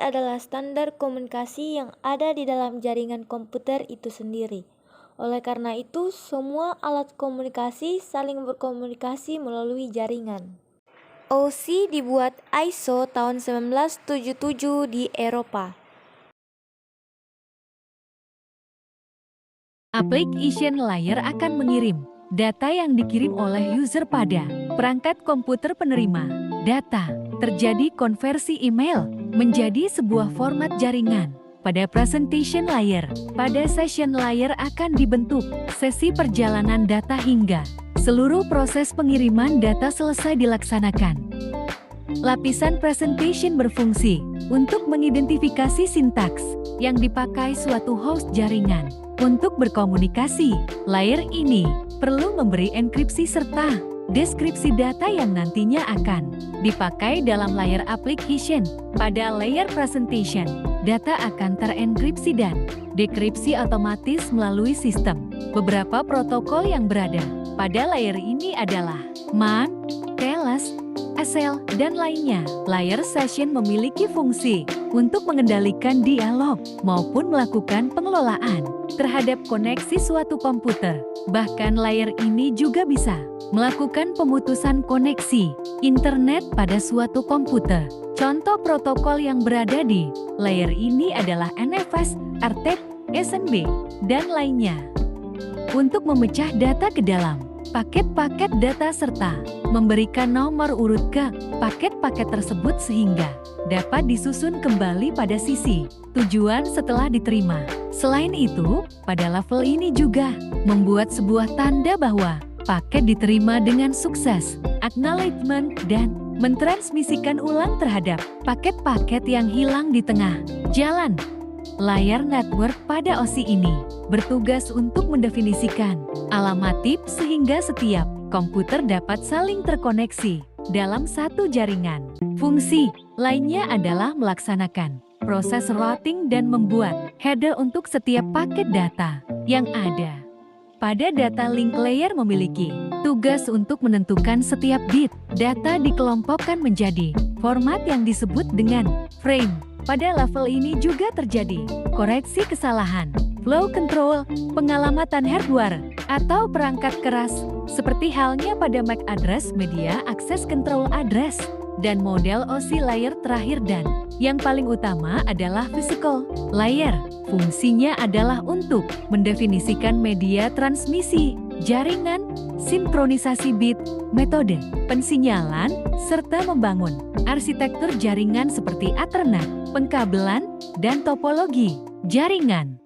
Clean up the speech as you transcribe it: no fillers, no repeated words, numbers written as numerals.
adalah standar komunikasi yang ada di dalam jaringan komputer itu sendiri. Oleh karena itu, semua alat komunikasi saling berkomunikasi melalui jaringan. OSI dibuat ISO tahun 1977 di Eropa. Application layer akan mengirim data yang dikirim oleh user pada perangkat komputer penerima data. Terjadi konversi email menjadi sebuah format jaringan. Pada presentation layer, pada session layer akan dibentuk sesi perjalanan data hingga seluruh proses pengiriman data selesai dilaksanakan. Lapisan presentation berfungsi untuk mengidentifikasi sintaks yang dipakai suatu host jaringan untuk berkomunikasi. Layer ini perlu memberi enkripsi serta deskripsi data yang nantinya akan dipakai dalam layer application. Pada layer presentation, data akan terenkripsi dan dekripsi otomatis melalui sistem. Beberapa protokol yang berada pada layer ini adalah MAN, TLS, SL, dan lainnya. Layer session memiliki fungsi untuk mengendalikan dialog maupun melakukan pengelolaan terhadap koneksi suatu komputer. Bahkan layer ini juga bisa melakukan pemutusan koneksi internet pada suatu komputer. Contoh protokol yang berada di layer ini adalah NFS, RTP, SNB, dan lainnya. Untuk memecah data ke dalam paket-paket data serta memberikan nomor urut ke paket-paket tersebut sehingga dapat disusun kembali pada sisi tujuan setelah diterima. Selain itu, pada level ini juga membuat sebuah tanda bahwa paket diterima dengan sukses, acknowledgement, dan mentransmisikan ulang terhadap paket-paket yang hilang di tengah jalan. Layar network pada OSI ini bertugas untuk mendefinisikan alamat tip sehingga setiap komputer dapat saling terkoneksi dalam satu jaringan. Fungsi lainnya adalah melaksanakan proses routing dan membuat header untuk setiap paket data yang ada. Pada data link layer memiliki tugas untuk menentukan setiap bit data dikelompokkan menjadi format yang disebut dengan frame. Pada level ini juga terjadi koreksi kesalahan, flow control, pengalamatan hardware, atau perangkat keras, seperti halnya pada MAC address, media access control address, dan model OSI layer terakhir dan yang paling utama adalah physical layer. Fungsinya adalah untuk mendefinisikan media transmisi, jaringan, sinkronisasi bit, metode pensinyalan, serta membangun arsitektur jaringan seperti Ethernet, pengkabelan, dan topologi jaringan.